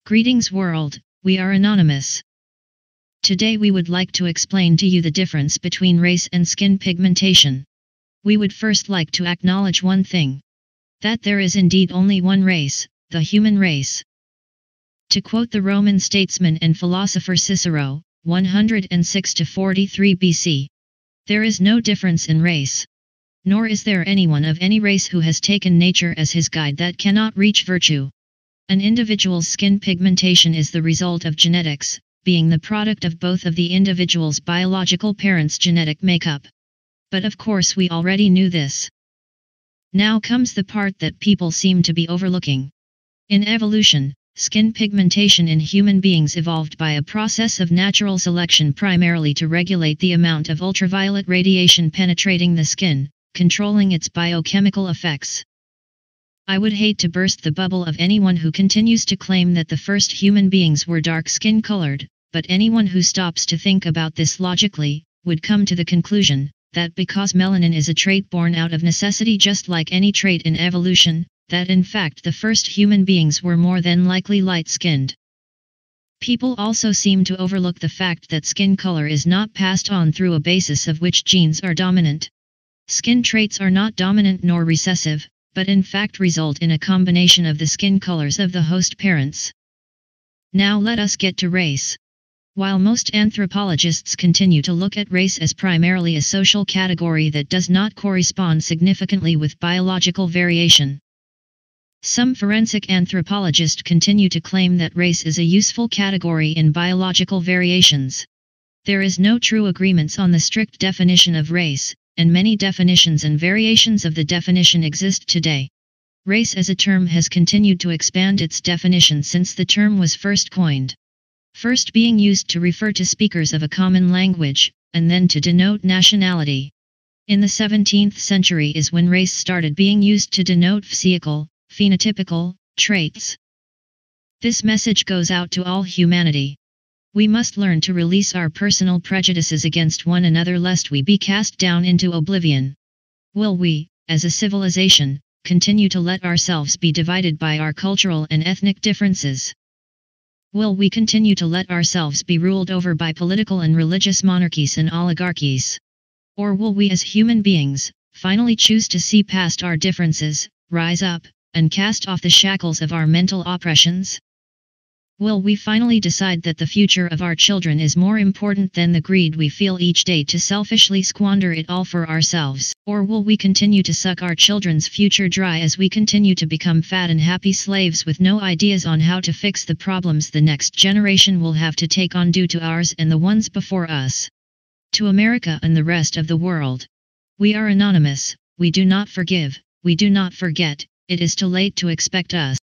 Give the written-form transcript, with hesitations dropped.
Greetings world, we are Anonymous. Today we would like to explain to you the difference between race and skin pigmentation. We would first like to acknowledge one thing. That there is indeed only one race, the human race. To quote the Roman statesman and philosopher Cicero, 106–43 BC. There is no difference in race. Nor is there anyone of any race who has taken nature as his guide that cannot reach virtue. An individual's skin pigmentation is the result of genetics, being the product of both of the individual's biological parents' genetic makeup. But of course we already knew this. Now comes the part that people seem to be overlooking. In evolution, skin pigmentation in human beings evolved by a process of natural selection primarily to regulate the amount of ultraviolet radiation penetrating the skin, controlling its biochemical effects. I would hate to burst the bubble of anyone who continues to claim that the first human beings were dark skin colored, but anyone who stops to think about this logically, would come to the conclusion that because melanin is a trait born out of necessity just like any trait in evolution, that in fact the first human beings were more than likely light-skinned. People also seem to overlook the fact that skin color is not passed on through a basis of which genes are dominant. Skin traits are not dominant nor recessive, but in fact result in a combination of the skin colors of the host parents. Now let us get to race. While most anthropologists continue to look at race as primarily a social category that does not correspond significantly with biological variation, some forensic anthropologists continue to claim that race is a useful category in biological variations. There is no true agreement on the strict definition of race, and many definitions and variations of the definition exist today. Race as a term has continued to expand its definition since the term was first coined. First being used to refer to speakers of a common language, and then to denote nationality. In the 17th century is when race started being used to denote physical, phenotypical, traits. This message goes out to all humanity. We must learn to release our personal prejudices against one another lest we be cast down into oblivion. Will we, as a civilization, continue to let ourselves be divided by our cultural and ethnic differences? Will we continue to let ourselves be ruled over by political and religious monarchies and oligarchies? Or will we as human beings, finally choose to see past our differences, rise up, and cast off the shackles of our mental oppressions? Will we finally decide that the future of our children is more important than the greed we feel each day to selfishly squander it all for ourselves? Or will we continue to suck our children's future dry as we continue to become fat and happy slaves with no ideas on how to fix the problems the next generation will have to take on due to ours and the ones before us? To America and the rest of the world. We are anonymous, we do not forgive, we do not forget, it is too late to expect us.